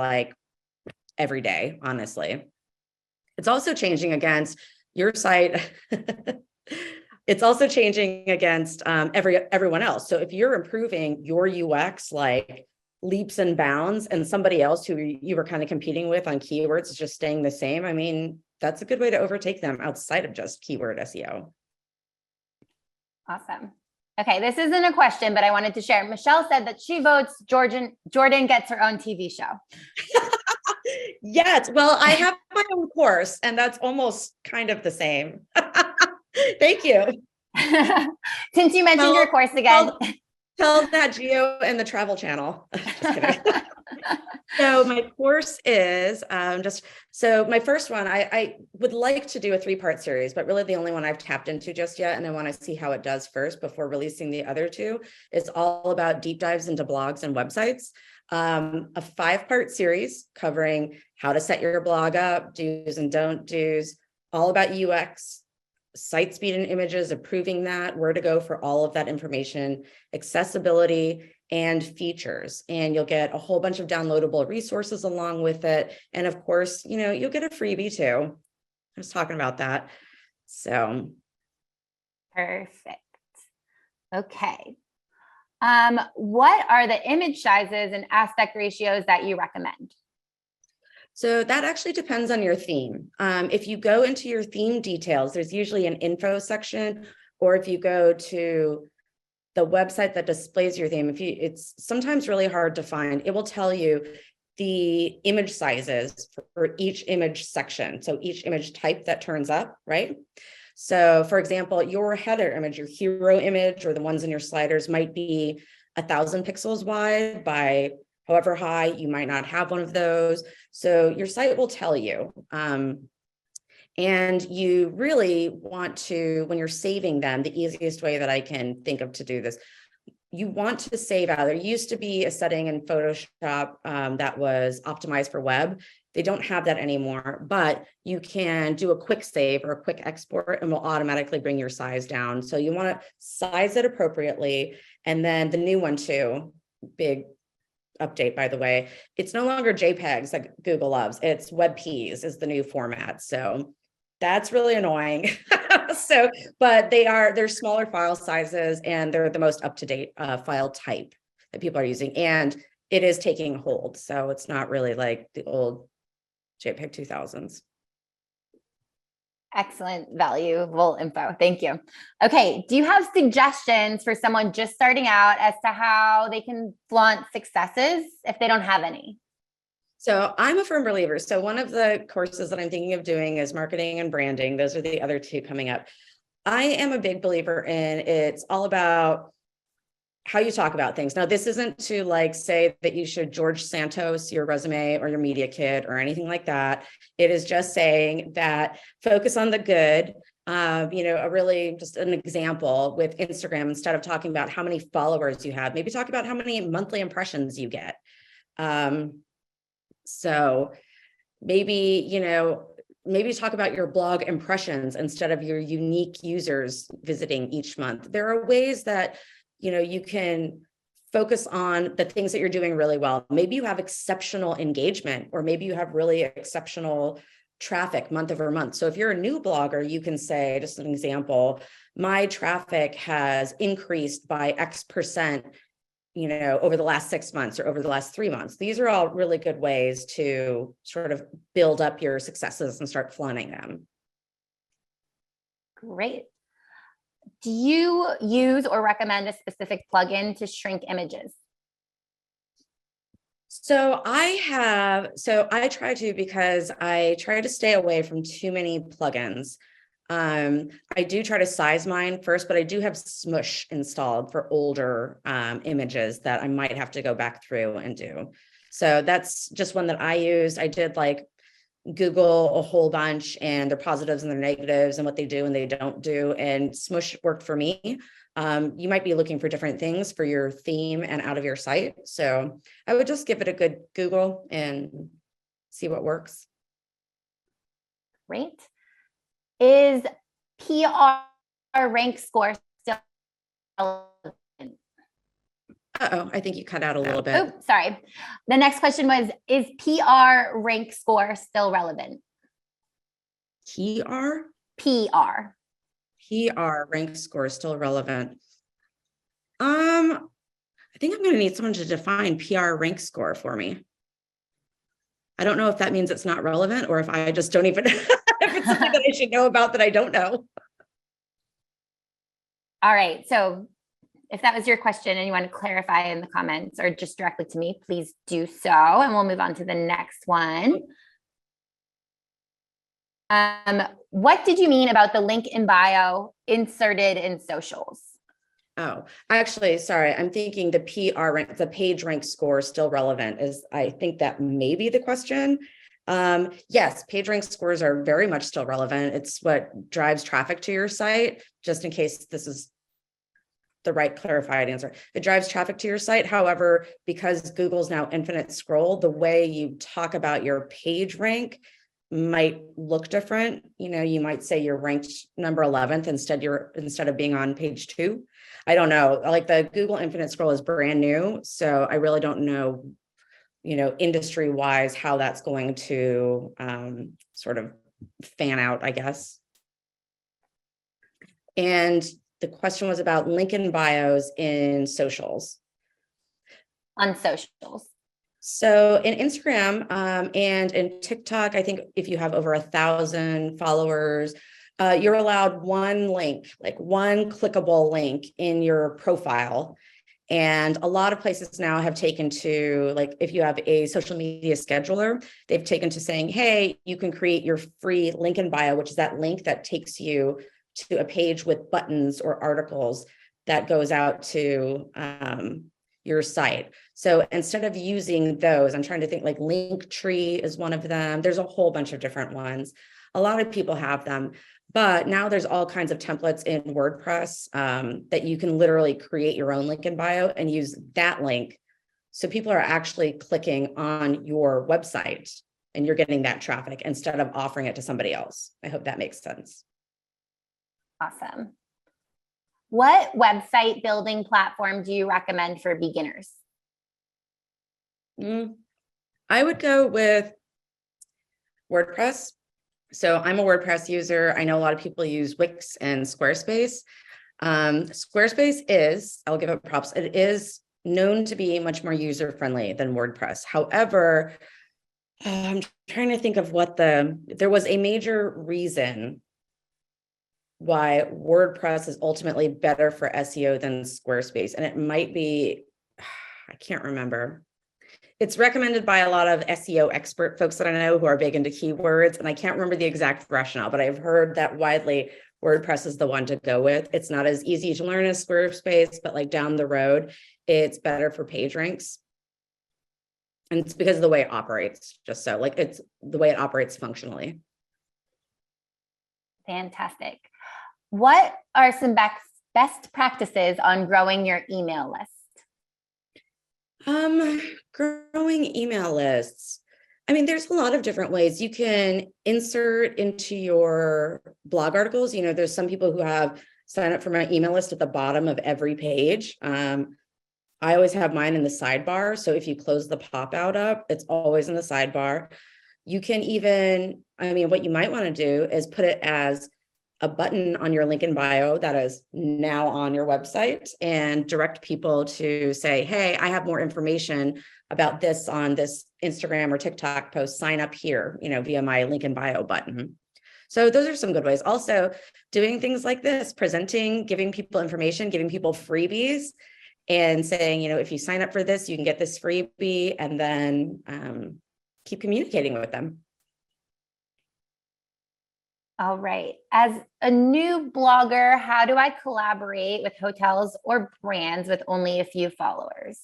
every day, honestly. It's also changing against your site. It's also changing against everyone else. So if you're improving your UX leaps and bounds, and somebody else who you were kind of competing with on keywords is just staying the same, I mean, that's a good way to overtake them outside of just keyword SEO. Awesome. Okay, this isn't a question, but I wanted to share. Michelle said that she votes Jordan gets her own TV show. Yes. Well, I have my own course, and that's almost kind of the same. Thank you. Since you mentioned your course again. Tell that Geo and the Travel Channel. Just kidding. So my course is so my first one, I would like to do a 3-part series, but really the only one I've tapped into just yet, and I want to see how it does first before releasing the other 2, is all about deep dives into blogs and websites. A 5-part series covering how to set your blog up, do's and don't do's, all about UX, site speed and images, approving that, where to go for all of that information, accessibility, and features. And you'll get a whole bunch of downloadable resources along with it. And of course, you'll get a freebie too. I was talking about that. So. Perfect. Okay. What are the image sizes and aspect ratios that you recommend? So that actually depends on your theme. If you go into your theme details, there's usually an info section, or if you go to the website that displays your theme, it's sometimes really hard to find. It will tell you the image sizes for each image section. So each image type that turns up, right? So for example, your header image, your hero image, or the ones in your sliders might be 1,000 pixels wide by however high. You might not have one of those. So your site will tell you. And you really want to, when you're saving them, the easiest way that I can think of to do this, you want to save out. There used to be a setting in Photoshop that was optimized for web. They don't have that anymore, but you can do a quick save or a quick export and will automatically bring your size down. So you want to size it appropriately. And then the new one too, big update, by the way, it's no longer JPEGs like Google loves. It's WebPs is the new format. So that's really annoying. But they're smaller file sizes and they're the most up-to-date file type that people are using. And it is taking hold. So it's not really like the old JPEG 2000s. Excellent, valuable info. Thank you. Okay. Do you have suggestions for someone just starting out as to how they can flaunt successes if they don't have any? So I'm a firm believer. So one of the courses that I'm thinking of doing is marketing and branding. Those are the other two coming up. I am a big believer in it's all about how you talk about things. Now, this isn't to like say that you should George Santos your resume or your media kit or anything like that. It is just saying that focus on the good. A really just an example with Instagram, instead of talking about how many followers you have, maybe talk about how many monthly impressions you get. So maybe talk about your blog impressions instead of your unique users visiting each month. There are ways that, you can focus on the things that you're doing really well. Maybe you have exceptional engagement, or maybe you have really exceptional traffic month over month. So if you're a new blogger, you can say, just an example, my traffic has increased by X percent over the last 6 months or over the last 3 months. These are all really good ways to sort of build up your successes and start flaunting them. Great. Do you use or recommend a specific plugin to shrink images? So I try to, because I try to stay away from too many plugins. I do try to size mine first, but I do have Smush installed for older images that I might have to go back through and do. So that's just one that I used. I did like Google a whole bunch and their positives and their negatives and what they do and they don't do. And Smush worked for me. You might be looking for different things for your theme and out of your site. So I would just give it a good Google and see what works. Great. Is PR rank score still relevant? Uh-oh, I think you cut out a little bit. Oh, sorry. The next question was, is PR rank score still relevant? PR? PR. PR rank score is still relevant. I think I'm going to need someone to define PR rank score for me. I don't know if that means it's not relevant or if I just don't even, if it's something that I should know about that I don't know. All right. So if that was your question and you want to clarify in the comments or just directly to me, please do so. And we'll move on to the next one. What did you mean about the link in bio inserted in socials? Oh, actually, sorry. I'm thinking the PR rank, the page rank score is still relevant. I think that may be the question. Yes, page rank scores are very much still relevant. It's what drives traffic to your site, just in case this is the right clarified answer. It drives traffic to your site. However, because Google's now infinite scroll, the way you talk about your page rank might look different. You might say you're ranked number 11th instead of being on page 2. I don't know. Like the Google infinite scroll is brand new, so I really don't know, industry wise, how that's going to sort of fan out, I guess. And the question was about link in bios in socials. On socials. So in Instagram and in TikTok, I think if you have over 1,000 followers, you're allowed one link, like one clickable link in your profile. And a lot of places now have taken to, like, if you have a social media scheduler, they've taken to saying, hey, you can create your free link in bio, which is that link that takes you to a page with buttons or articles that goes out to your site. So instead of using those, I'm trying to think, like Linktree is one of them. There's a whole bunch of different ones. A lot of people have them. But now there's all kinds of templates in WordPress that you can literally create your own link in bio and use that link. So people are actually clicking on your website and you're getting that traffic instead of offering it to somebody else. I hope that makes sense. Awesome. What website building platform do you recommend for beginners? I would go with WordPress. So I'm a WordPress user. I know a lot of people use Wix and Squarespace. Squarespace is, I'll give it props, it is known to be much more user-friendly than WordPress. However, I'm trying to think of there was a major reason why WordPress is ultimately better for SEO than Squarespace. And it might be, I can't remember. It's recommended by a lot of SEO expert folks that I know who are big into keywords, and I can't remember the exact rationale, but I've heard that widely WordPress is the one to go with. It's not as easy to learn as Squarespace, but like down the road, it's better for page ranks. And it's because of the way it operates, just so like it's the way it operates functionally. Fantastic. What are some best practices on growing your email list? Growing email lists. I mean, there's a lot of different ways you can insert into your blog articles. You know, there's some people who have sign up for my email list at the bottom of every page. I always have mine in the sidebar. So if you close the pop out up, it's always in the sidebar. You can even, I mean, what you might want to do is put it as a button on your link in bio that is now on your website and direct people to say, hey, I have more information about this on this Instagram or TikTok post, sign up here, you know, via my link in bio button. So those are some good ways. Also doing things like this, presenting, giving people information, giving people freebies and saying, you know, if you sign up for this, you can get this freebie, and then keep communicating with them. All right. As a new blogger, how do I collaborate with hotels or brands with only a few followers?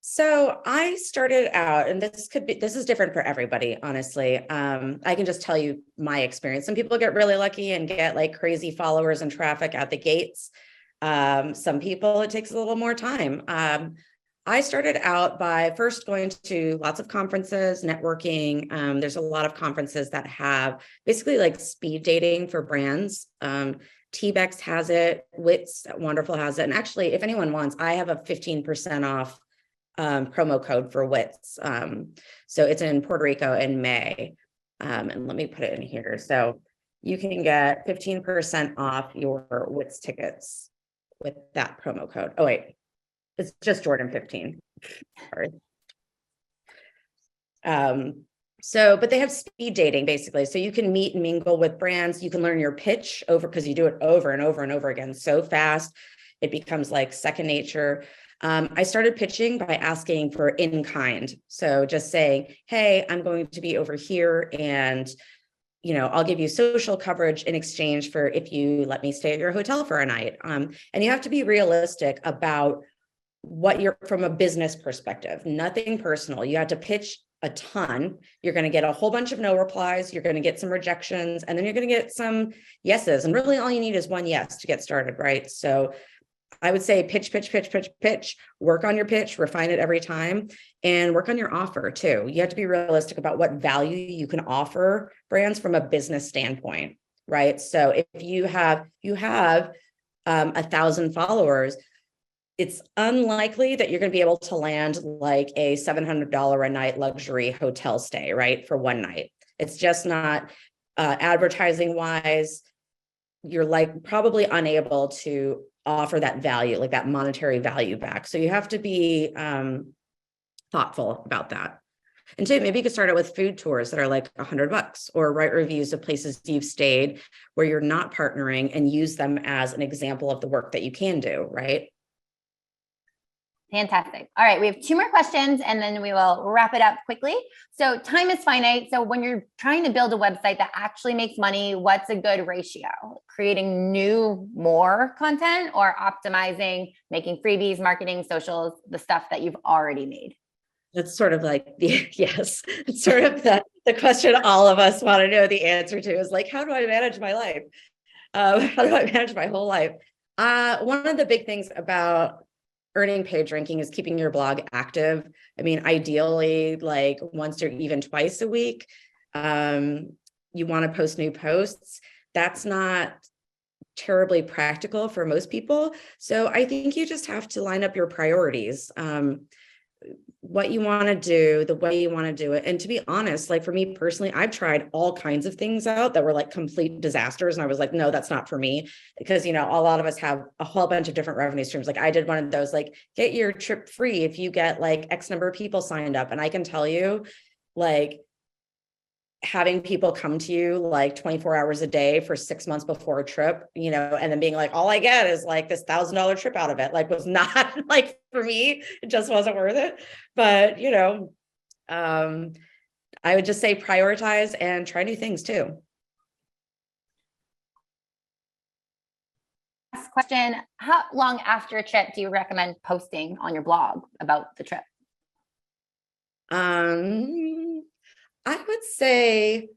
So I started out, and this is different for everybody, honestly. I can just tell you my experience. Some people get really lucky and get like crazy followers and traffic out the gates. Some people, it takes a little more time. I started out by first going to lots of conferences, networking. There's a lot of conferences that have basically like speed dating for brands. T-Bex has it, Wits Wonderful has it. And actually, if anyone wants, I have a 15% off promo code for Wits. So it's in Puerto Rico in May. And let me put it in here. So you can get 15% off your Wits tickets with that promo code. Oh, wait. It's just Jordan 15. Sorry. But they have speed dating basically. So you can meet and mingle with brands. You can learn your pitch over, because you do it over and over and over again so fast. It becomes like second nature. I started pitching by asking for in kind. So just saying, hey, I'm going to be over here and you know, I'll give you social coverage in exchange for if you let me stay at your hotel for a night. And you have to be realistic about what you're from a business perspective, nothing personal. You have to pitch a ton. You're going to get a whole bunch of no replies. You're going to get some rejections, and then you're going to get some yeses. And really all you need is one yes to get started, right? So I would say pitch, work on your pitch, refine it every time, and work on your offer too. You have to be realistic about what value you can offer brands from a business standpoint, right? So if you have 1,000 followers, it's unlikely that you're going to be able to land like a $700 a night luxury hotel stay, right? For one night. It's just not advertising wise. You're like probably unable to offer that value, like that monetary value back. So you have to be thoughtful about that. And two, maybe you could start out with food tours that are like $100 or write reviews of places you've stayed where you're not partnering and use them as an example of the work that you can do, right? Fantastic. All right, we have 2 more questions and then we will wrap it up quickly. So time is finite. So when you're trying to build a website that actually makes money, what's a good ratio? Creating more content or optimizing, making freebies, marketing, socials, the stuff that you've already made? That's sort of like yes, it's sort of the question all of us want to know the answer to is like, how do I manage my life? How do I manage my whole life? One of the big things about earning page ranking is keeping your blog active. I mean, ideally, like once or even twice a week, you want to post new posts. That's not terribly practical for most people. So I think you just have to line up your priorities. What you want to do, the way you want to do it. And to be honest, like for me personally, I've tried all kinds of things out that were like complete disasters. And I was like, no, that's not for me. Because, a lot of us have a whole bunch of different revenue streams. Like I did one of those, like get your trip free if you get like X number of people signed up. And I can tell you, like, having people come to you like 24 hours a day for 6 months before a trip, and then being like, all I get is like this $1,000 trip out of it, like was not like for me, it just wasn't worth it. But, I would just say prioritize and try new things too. Last question. How long after a trip do you recommend posting on your blog about the trip? I would say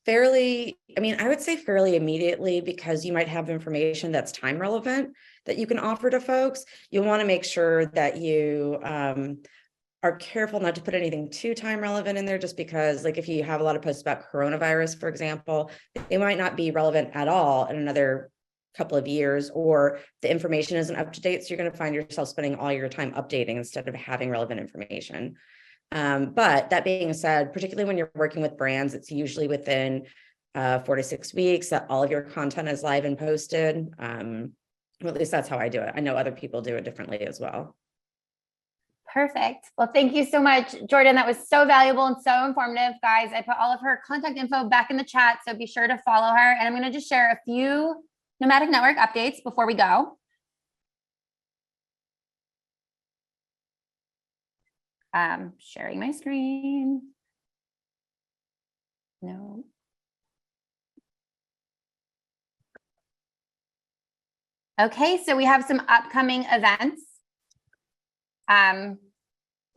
fairly immediately, because you might have information that's time relevant that you can offer to folks. You'll want to make sure that you are careful not to put anything too time relevant in there, just because like if you have a lot of posts about coronavirus, for example, they might not be relevant at all in another couple of years, or the information isn't up to date. So you're going to find yourself spending all your time updating instead of having relevant information. But that being said, particularly when you're working with brands, it's usually within 4 to 6 weeks that all of your content is live and posted. Well, at least that's how I do it. I know other people do it differently as well. Perfect. Well, thank you so much, Jordan. That was so valuable and so informative, guys. I put all of her contact info back in the chat, so be sure to follow her. And I'm going to just share a few Nomadic Network updates before we go. Sharing my screen. No. Okay, so we have some upcoming events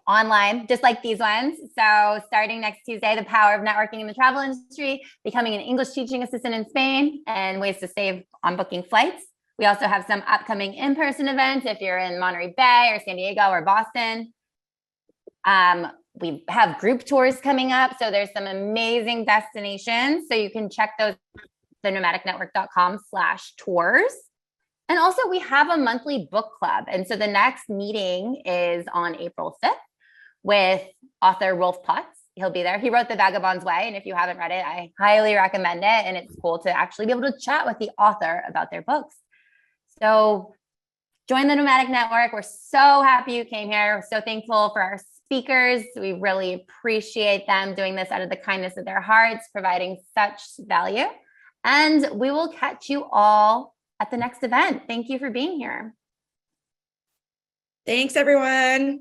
online, just like these ones. So starting next Tuesday, the power of networking in the travel industry, becoming an English teaching assistant in Spain, and ways to save on booking flights. We also have some upcoming in-person events if you're in Monterey Bay or San Diego or Boston. We have group tours coming up. So there's some amazing destinations. So you can check those, the nomadicnetwork.com/tours. And also we have a monthly book club. And so the next meeting is on April 5th with author Rolf Potts. He'll be there. He wrote The Vagabond's Way. And if you haven't read it, I highly recommend it. And it's cool to actually be able to chat with the author about their books. So join the Nomadic Network. We're so happy you came here. We're so thankful for our speakers. We really appreciate them doing this out of the kindness of their hearts, providing such value. And we will catch you all at the next event. Thank you for being here. Thanks, everyone.